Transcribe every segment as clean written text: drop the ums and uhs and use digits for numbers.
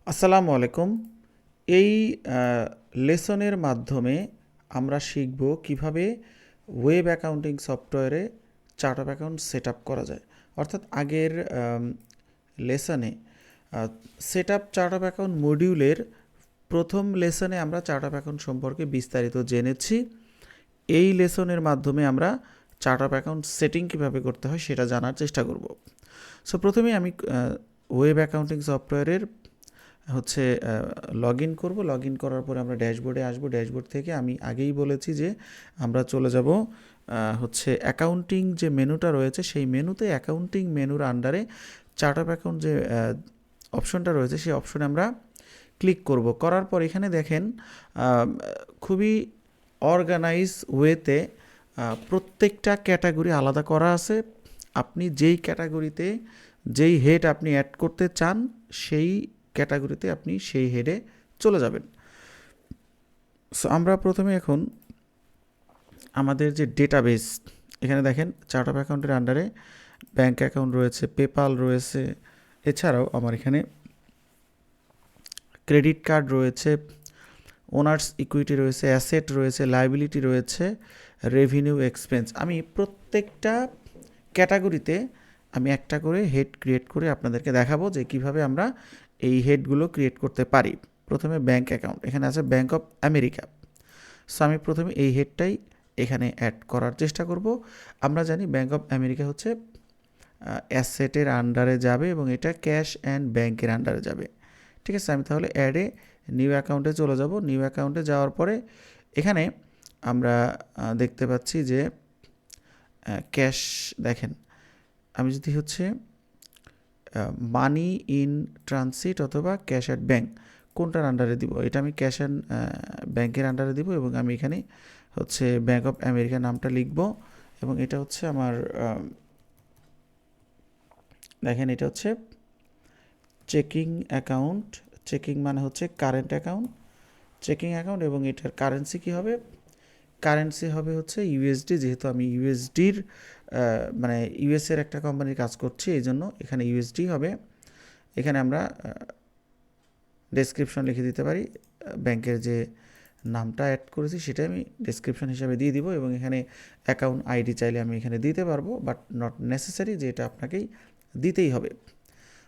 আসসালামু আলাইকুম। এই লেসনের মাধ্যমে আমরা শিখব কিভাবে ওয়েব অ্যাকাউন্টিং সফটওয়্যারে chart of account set up করা যায়। অর্থাৎ আগের লেসনে set up chart of account মডিউলের প্রথম লেসনে আমরা চার্ট অফ অ্যাকাউন্ট সম্পর্কে বিস্তারিত জেনেছি। এই লেসনের মাধ্যমে আমরা চার্ট অফ অ্যাকাউন্ট সেটিং কীভাবে করতে হয় সেটা জানার চেষ্টা করব। সো প্রথমে আমি ওয়েব অ্যাকাউন্টিং সফটওয়্যারের লগ ইন করবো। লগ ইন করার পরে আমরা ড্যাশবোর্ডে আসবো। ড্যাশবোর্ড থেকে আমি আগেই বলেছি যে আমরা চলে যাব অ্যাকাউন্টিং যে মেনুটা রয়েছে সেই মেনুতে অ্যাকাউন্টিং মেনুর আন্ডারে চার্ট অফ অ্যাকাউন্ট যে অপশনটা রয়েছে সেই অপশনে আমরা ক্লিক করব। করার পর এখানে দেখেন খুবই অর্গানাইজ ওয়েতে প্রত্যেকটা ক্যাটাগরি আলাদা করা আছে। আপনি যেই ক্যাটাগরিতে যেই হেড আপনি অ্যাড করতে চান সেই ক্যাটাগরিতে আপনি সেই হেডে চলে যাবেন। সো আমরা প্রথমে এখন আমাদের যে ডেটাবেস, এখানে দেখেন চার্ট অফ অ্যাকাউন্টের আন্ডারে ব্যাঙ্ক অ্যাকাউন্ট রয়েছে, পেপাল রয়েছে, এছাড়াও আমার এখানে ক্রেডিট কার্ড রয়েছে, ওনার্স ইকুইটি রয়েছে, অ্যাসেট রয়েছে, লায়াবিলিটি রয়েছে, রেভিনিউ এক্সপেন্স। আমি প্রত্যেকটা ক্যাটাগরিতে আমি একটা করে হেড ক্রিয়েট করে আপনাদেরকে দেখাবো যে কিভাবে আমরা এই হেডগুলো ক্রিয়েট করতে পারি। প্রথমে ব্যাঙ্ক অ্যাকাউন্ট, এখানে আছে ব্যাঙ্ক অফ আমেরিকা। সো আমি প্রথমে এই হেডটাই এখানে অ্যাড করার চেষ্টা করব। আমরা জানি ব্যাঙ্ক অফ আমেরিকা হচ্ছে অ্যাসেটের আন্ডারে যাবে এবং এটা ক্যাশ অ্যান্ড ব্যাঙ্কের আন্ডারে যাবে। ঠিক আছে, আমি তাহলে অ্যাডে নিউ অ্যাকাউন্টে চলে যাব। নিউ অ্যাকাউন্টে যাওয়ার পরে এখানে আমরা দেখতে পাচ্ছি যে ক্যাশ, দেখেন আমি যদি মানি ইন ট্রানজিট অথবা ক্যাশ অ্যাট ব্যাঙ্ক কোনটার আন্ডারে দিব, এটা আমি ক্যাশ অ্যান্ড ব্যাঙ্কের আন্ডারে দিব এবং আমি এখানে ব্যাঙ্ক অফ আমেরিকা নামটা লিখব এবং এটা আমার দেখেন এটা চেকিং অ্যাকাউন্ট। চেকিং মানে কারেন্ট অ্যাকাউন্ট, চেকিং অ্যাকাউন্ট এবং এটার কারেন্সি কী হবে? কারেন্সি হবে ইউএসডি। যেহেতু আমি ইউএসডির মানে ইউএসের একটা কোম্পানির কাজ করছি, এই জন্য এখানে ইউএসডি হবে। এখানে আমরা ডেসক্রিপশন লিখে দিতে পারি, ব্যাংকের যে নামটা অ্যাড করেছি সেটা আমি ডেসক্রিপশন হিসাবে দিয়ে দিব এবং এখানে অ্যাকাউন্ট আইডি চাইলে আমি এখানে দিতে পারবো, বাট নট নেসেসারি যে এটা আপনাকেই দিতেই হবে।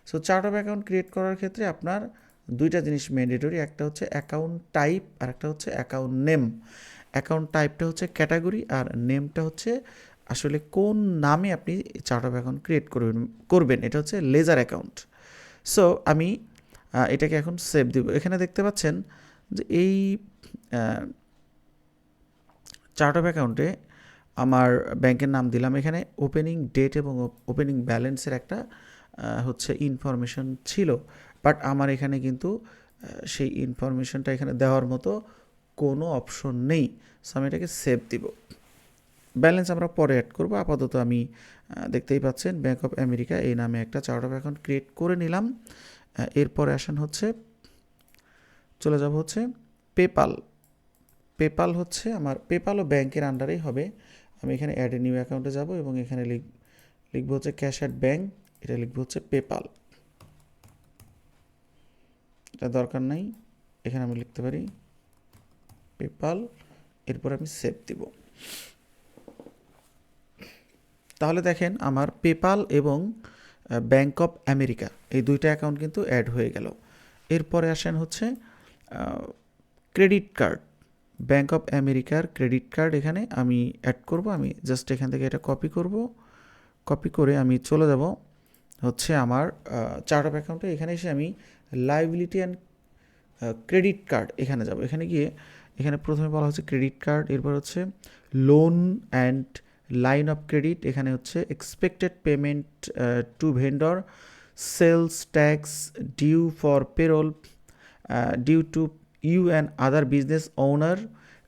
So chart of account create করার ক্ষেত্রে আপনার দুইটা জিনিস ম্যান্ডেটরি, একটা অ্যাকাউন্ট টাইপ আর একটা অ্যাকাউন্ট নেম। অ্যাকাউন্ট টাইপটা ক্যাটাগরি আর নেমটা আসলে কোন নামে আপনি চার্ট অফ অ্যাকাউন্ট ক্রিয়েট করবেন। এটা লেজার অ্যাকাউন্ট। সো আমি এটাকে এখন সেভ দিব। এখানে দেখতে পাচ্ছেন যে এই চার্ট অফ অ্যাকাউন্টে আমার ব্যাংকের নাম দিলাম। এখানে ওপেনিং ডেট এবং ওপেনিং ব্যালেন্সের একটা ইনফরমেশন ছিল, বাট আমার এখানে কিন্তু সেই ইনফরমেশনটা এখানে দেওয়ার মতো কোনো অপশন নেই। সো আমি এটাকে সেভ দিব। ব্যালেন্স আমরা পরে অ্যাড করব। আপাতত আমি দেখতেই পাচ্ছেন ব্যাঙ্ক অফ আমেরিকা এই নামে একটা চার্ট অফ অ্যাকাউন্ট ক্রিয়েট করে নিলাম। এরপরে আসেন চলে যাব পেপাল। পেপাল আমার পেপালও ব্যাংকের আন্ডারেই হবে। আমি এখানে অ্যাড এ নিউ অ্যাকাউন্টে যাব এবং এখানে লিখব ক্যাশ অ্যাট ব্যাঙ্ক, এটা লিখব পেপাল। এটা দরকার নাই, এখানে আমি লিখতে পারি পেপাল, এরপর আমি সেভ দিব। তাহলে দেখেন আমার পেপাল এবং ব্যাঙ্ক অফ আমেরিকা এই দুইটা অ্যাকাউন্ট কিন্তু অ্যাড হয়ে গেল। এরপরে আসেন ক্রেডিট কার্ড। ব্যাঙ্ক অফ আমেরিকার ক্রেডিট কার্ড এখানে আমি অ্যাড করব। আমি জাস্ট এখান থেকে এটা কপি করব। কপি করে আমি চলে যাব আমার চার্ট অফ অ্যাকাউন্টে। এখানে এসে আমি লায়াবিলিটি অ্যান্ড ক্রেডিট কার্ড এখানে যাব। এখানে গিয়ে এখানে প্রথমে বলা ক্রেডিট কার্ড, এরপর loan and line of credit. এখানে expected payment to vendor, sales tax due for payroll due to you and other business owner,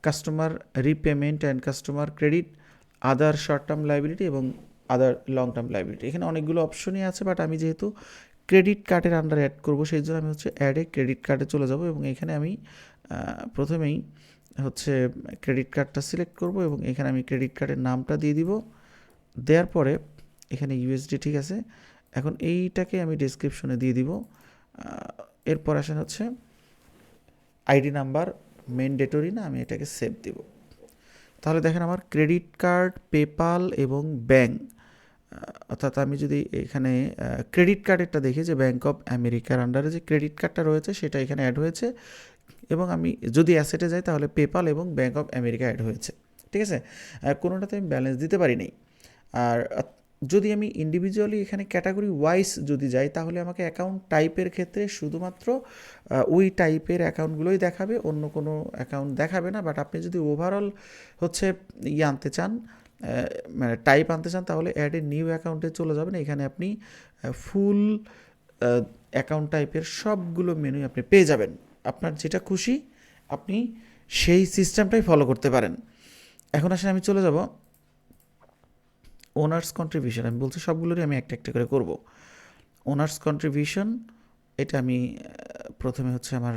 customer repayment and customer credit, other short term liability এবং other long term liability. এখানে অনেকগুলো অপশনই আছে, but আমি যেহেতু credit কার্ডের আন্ডারে add করবো সেই জন্য আমি অ্যাডে ক্রেডিট কার্ডে চলে যাব এবং এখানে আমি প্রথমেই ক্রেডিট কার্ডটা সিলেক্ট করব এবং এখানে আমি ক্রেডিট কার্ডের নামটা দিয়ে দিব। দেওয়ার পরে এখানে ইউএসডি ঠিক আছে। এখন এইটাকে আমি ডেসক্রিপশনে দিয়ে দিব এরপর আসেন হচ্ছে আইডি নাম্বার ম্যান্ডেটরি না, আমি এটাকে সেভ দিব। তাহলে দেখেন আমার ক্রেডিট কার্ড, পেপাল এবং ব্যাংক, অর্থাৎ আমি যদি এখানে ক্রেডিট কার্ডেরটা দেখি যে ব্যাঙ্ক অফ আমেরিকার আন্ডারে যে ক্রেডিট কার্ডটা রয়েছে সেটা এখানে অ্যাড হয়েছে, এবং আমি যদি অ্যাসেটে যাই তাহলে পেপাল এবং ব্যাঙ্ক অফ আমেরিকা অ্যাড হয়েছে। ঠিক আছে, কোনোটাতে আমি ব্যালেন্স দিতে পারি নাই। আর যদি আমি ইন্ডিভিজুয়ালি এখানে ক্যাটাগরি ওয়াইজ যদি যাই তাহলে আমাকে অ্যাকাউন্ট টাইপের ক্ষেত্রে শুধুমাত্র ওই টাইপের অ্যাকাউন্টগুলোই দেখাবে, অন্য কোনো অ্যাকাউন্ট দেখাবে না। বাট আপনি যদি ওভারঅল হচ্ছে আনতে চান, মানে টাইপ আনতে চান, তাহলে অ্যাড এ নিউ অ্যাকাউন্টে চলে যাবেন। এখানে আপনি ফুল অ্যাকাউন্ট টাইপের সবগুলো মেনু আপনি পেয়ে যাবেন। আপনার যেটা খুশি আপনি সেই সিস্টেমটাই ফলো করতে পারেন। এখন আসলে আমি চলে যাব ওনার্স কন্ট্রিবিউশন। আমি বলছি সবগুলোরই আমি একটা একটা করে করব। ওনার্স কন্ট্রিবিউশন এটা আমি প্রথমে হচ্ছে আমার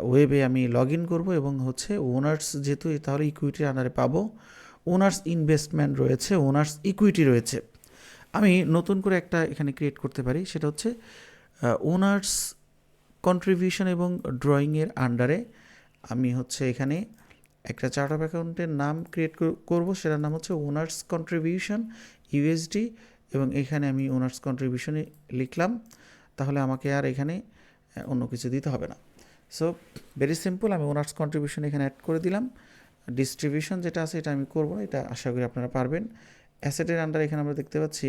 ওয়েবে আমি লগ ইন করবো, এবং হচ্ছে ওনার্স যেহেতু তাহলে ইকুইটির আন্ডারে পাবো। ওনার্স ইনভেস্টমেন্ট রয়েছে, ওনার্স ইকুইটি রয়েছে। আমি নতুন করে একটা এখানে ক্রিয়েট করতে পারি, সেটা হচ্ছে ওনার্স কন্ট্রিবিউশন এবং ড্রয়িংয়ের আন্ডারে আমি হচ্ছে এখানে একটা চার্ট অফ অ্যাকাউন্টের নাম ক্রিয়েট করব, সেটার নাম হচ্ছে ওনার্স কন্ট্রিবিউশন ইউএসডি, এবং এখানে আমি ওনার্স কন্ট্রিবিউশনে লিখলাম। তাহলে আমাকে আর এখানে অন্য কিছু দিতে হবে না। সো ভেরি সিম্পল, আমি ওনার্স কন্ট্রিবিউশন এখানে অ্যাড করে দিলাম। ডিস্ট্রিবিউশন যেটা আছে এটা আমি করবো না, এটা আশা করি আপনারা পারবেন। অ্যাসেটের আন্ডার এখানে আমরা দেখতে পাচ্ছি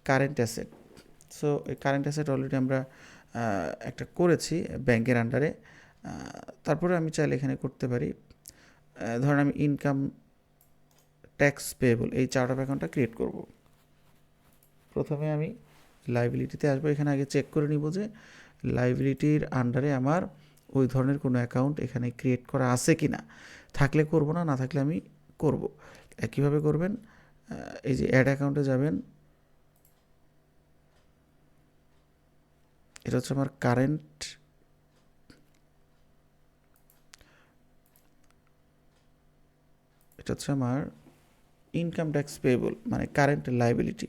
কারেন্ট অ্যাসেট। সো এই কারেন্ট অ্যাসেট অলরেডি আমরা একটা করেছি ব্যাংকের আন্ডারে। তারপরে আমি চাইলে এখানে করতে পারি, ধরেন আমি ইনকাম ট্যাক্স পেয়েবল এই চার্ট অফ অ্যাকাউন্টটা ক্রিয়েট করব। প্রথমে আমি লাইবিলিটিতে আসবো, এখানে আগে চেক করে নিব যে লাইবিলিটির আন্ডারে আমার ওই ধরনের কোনো অ্যাকাউন্ট এখানে ক্রিয়েট করা আছে কি না। থাকলে করব না, না থাকলে আমি করব। কীভাবে করবেন, এই যে অ্যাড অ্যাকাউন্টে যাবেন, এটা হচ্ছে আমার কারেন্ট, এটা হচ্ছে আমার ইনকাম ট্যাক্স পেয়েবল মানে কারেন্ট লাইবিলিটি।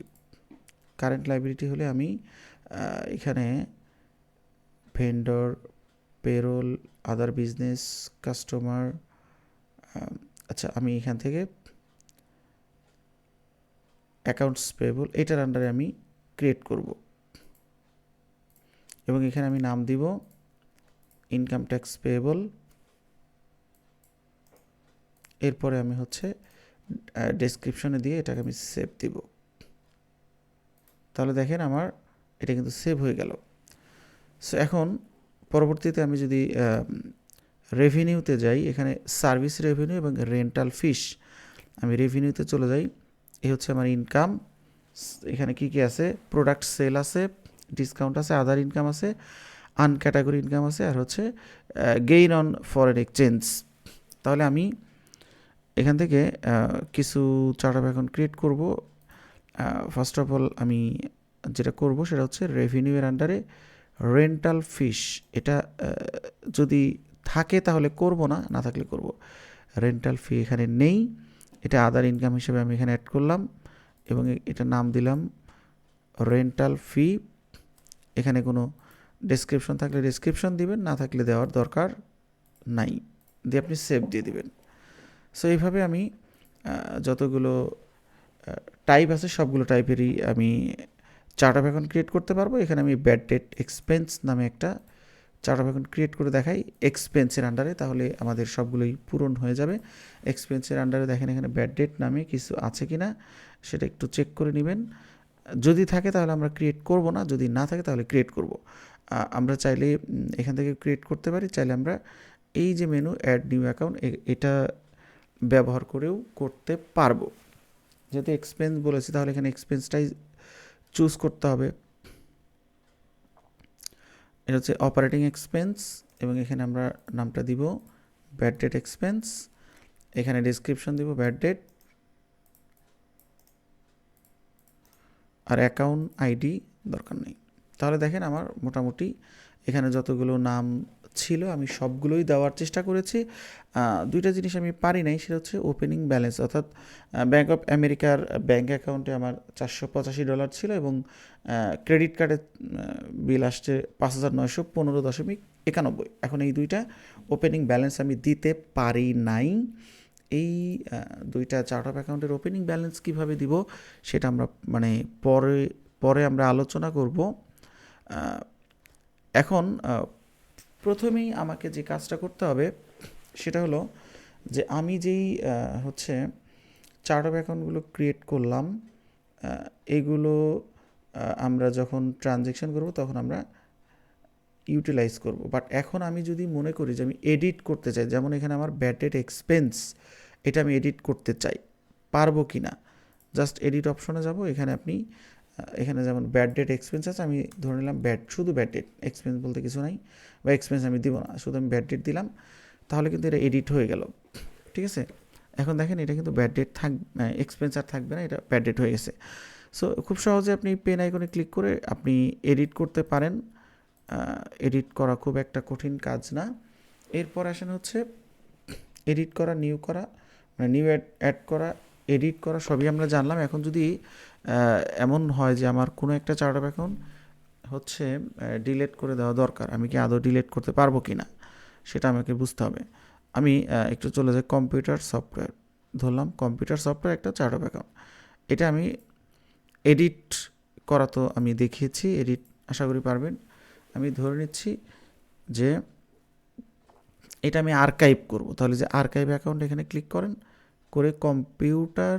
কারেন্ট লাইবিলিটি হলে আমি এখানে vendor, payroll, other business, customer, আচ্ছা আমি এখান থেকে অ্যাকাউন্টস পেয়েবল এটার আন্ডারে আমি ক্রিয়েট করব, এবং এখানে আমি নাম দিব ইনকাম ট্যাক্স পেয়েবল। এরপরে আমি হচ্ছে ডেসক্রিপশনে দিয়ে এটাকে আমি সেভ দিব। তাহলে দেখেন আমার এটা কিন্তু সেভ হয়ে গেল। সো এখন পরবর্তীতে আমি যদি রেভিনিউতে যাই, এখানে সার্ভিস রেভিনিউ এবং রেন্টাল ফিস, আমি রেভিনিউতে চলে যাই। এই হচ্ছে আমার ইনকাম। এখানে কি কি আছে, প্রোডাক্ট সেল আছে, ডিসকাউন্ট আছে, আদার ইনকাম আছে, আনক্যাটাগরি ইনকাম আছে, আর হচ্ছে গেইন অন ফরেন এক্সচেঞ্জ। তাহলে আমি এখান থেকে কিছু চার্ট অফ অ্যাকাউন্ট ক্রিয়েট করব। ফার্স্ট অফ অল আমি যেটা করব সেটা হচ্ছে রেভিনিউয়ের আন্ডারে রেন্টাল ফিস, এটা যদি থাকে তাহলে করব না, না থাকলে করব। রেন্টাল ফি এখানে নেই, এটা আদার ইনকাম হিসেবে আমি এখানে অ্যাড করলাম, এবং এটা নাম দিলাম রেন্টাল ফি। এখানে কোনো ডেসক্রিপশন থাকলে ডেসক্রিপশন দিবেন, না থাকলে দেওয়ার দরকার নাই, দিয়ে আপনি সেভ দিয়ে দিবেন। সো এইভাবে আমি যতগুলো টাইপ আছে সবগুলো টাইপেরই আমি চার্ট অফ অ্যাকাউন্ট ক্রিয়েট করতে পারবো। এখানে আমি ব্যাড ডেট এক্সপেন্স নামে একটা চার্ট অফ অ্যাকাউন্ট ক্রিয়েট করে দেখাই এক্সপেন্সের আন্ডারে, তাহলে আমাদের সবগুলোই পূরণ হয়ে যাবে। এক্সপেন্সের আন্ডারে দেখেন এখানে ব্যাড ডেট নামে কিছু আছে কি না সেটা একটু চেক করে নেবেন। যদি থাকে তাহলে আমরা ক্রিয়েট করব না, যদি না থাকে তাহলে ক্রিয়েট করব। আমরা চাইলে এখান থেকে ক্রিয়েট করতে পারি, চাইলে আমরা এই যে মেনু অ্যাড নিউ অ্যাকাউন্ট এটা ব্যবহার করেও করতে পারবো। যেহেতু এক্সপেন্স বলেছি তাহলে এখানে এক্সপেন্সটাই চুজ করতে হবে। এটা হচ্ছে অপারেটিং এক্সপেন্স, এবং এখানে আমরা নামটা দিব ব্যাড ডেট এক্সপেন্স। এখানে ডেসক্রিপশন দিব ব্যাড ডেট, আর অ্যাকাউন্ট আইডি দরকার নেই। তাহলে দেখেন আমার মোটামুটি এখানে যতগুলো নাম ছিল আমি সবগুলোই দেওয়ার চেষ্টা করেছি। দুইটা জিনিস আমি পারি নাই, সেটা হচ্ছে ওপেনিং ব্যালেন্স, অর্থাৎ ব্যাঙ্ক অফ আমেরিকার ব্যাঙ্ক অ্যাকাউন্টে আমার $485 ছিল এবং ক্রেডিট কার্ডের বিল আসছে 5,915.91। এখন এই দুইটা ওপেনিং ব্যালেন্স আমি দিতে পারি নাই। এই দুইটা চার্ট অফ অ্যাকাউন্টের ওপেনিং ব্যালেন্স কিভাবে দিব সেটা আমরা মানে পরে পরে আমরা আলোচনা করব। এখন প্রথমেই আমাকে যে কাজটা করতে হবে সেটা হলো যে আমি যেই হচ্ছে চার্ট অফ অ্যাকাউন্টগুলো ক্রিয়েট করলাম, এগুলো আমরা যখন ট্রানজ্যাকশন করব তখন আমরা ইউটিলাইজ করব। বাট এখন আমি যদি মনে করি যে আমি এডিট করতে চাই, যেমন এখানে আমার ব্যাড ডেট এক্সপেন্স, এটা আমি এডিট করতে চাই, পারবো কি না? জাস্ট এডিট অপশনে যাব, এখানে আপনি এখানে যেমন ব্যাড ডেট এক্সপেন্স আছে, আমি ধরে নিলাম শুধু ব্যাড ডেট, এক্সপেন্স বলতে কিছু নাই বা এক্সপেন্স আমি দিব না, শুধু আমি ব্যাড ডেট দিলাম, তাহলে কিন্তু এটা এডিট হয়ে গেল। ঠিক আছে, এখন দেখেন এটা কিন্তু ব্যাড ডেট এক্সপেন্স আর থাকবে না, এটা ব্যাড ডেট হয়ে গেছে। সো খুব সহজে আপনি পেন আইকনে ক্লিক করে আপনি এডিট করতে পারেন। এডিট করা খুব একটা কঠিন কাজ না। এরপর আসেন হচ্ছে এডিট করা, নিউ করা, মানে নিউ অ্যাড করা, এডিট করা সবই আমরা জানলাম। এখন যদি এমন হয় যে আমার কোনো একটা চার্ট অফ অ্যাকাউন্ট হচ্ছে ডিলিট করে দেওয়া দরকার, আমি কি আদৌ ডিলিট করতে পারবো কি না সেটা আমাকে বুঝতে হবে। আমি একটু চলে যাই কম্পিউটার সফটওয়্যার, ধরলাম কম্পিউটার সফটওয়্যার একটা চার্ট অফ অ্যাকাউন্ট, এটা আমি এডিট করা তো আমি দেখিয়েছি, এডিট আশা করি পারবেন। আমি ধরে নিচ্ছি যে এটা আমি আর্কাইভ করব, তাহলে যে আর্কাইভ অ্যাকাউন্ট এখানে ক্লিক করেন, করে কম্পিউটার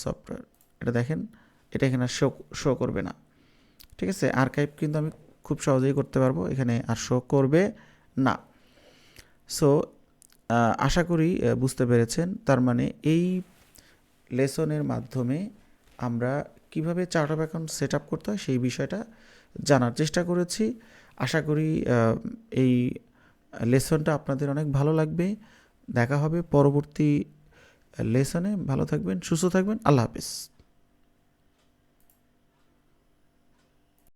সফটওয়্যার, এটা দেখেন এটা এখানে শো করবে না। ঠিক আছে, আর্কাইভ কিন্তু আমি খুব সহজেই করতে পারবো, এখানে আর শো করবে না। সো আশা করি বুঝতে পেরেছেন। তার মানে এই লেসনের মাধ্যমে আমরা কিভাবে chart of account set up করতে হয় সেই বিষয়টা জানার চেষ্টা করেছি। আশা করি এই লেসনটা আপনাদের অনেক ভালো লাগবে। দেখা হবে পরবর্তী লেসনে। ভালো থাকবেন, সুস্থ থাকবেন, আল্লাহ হাফেজ।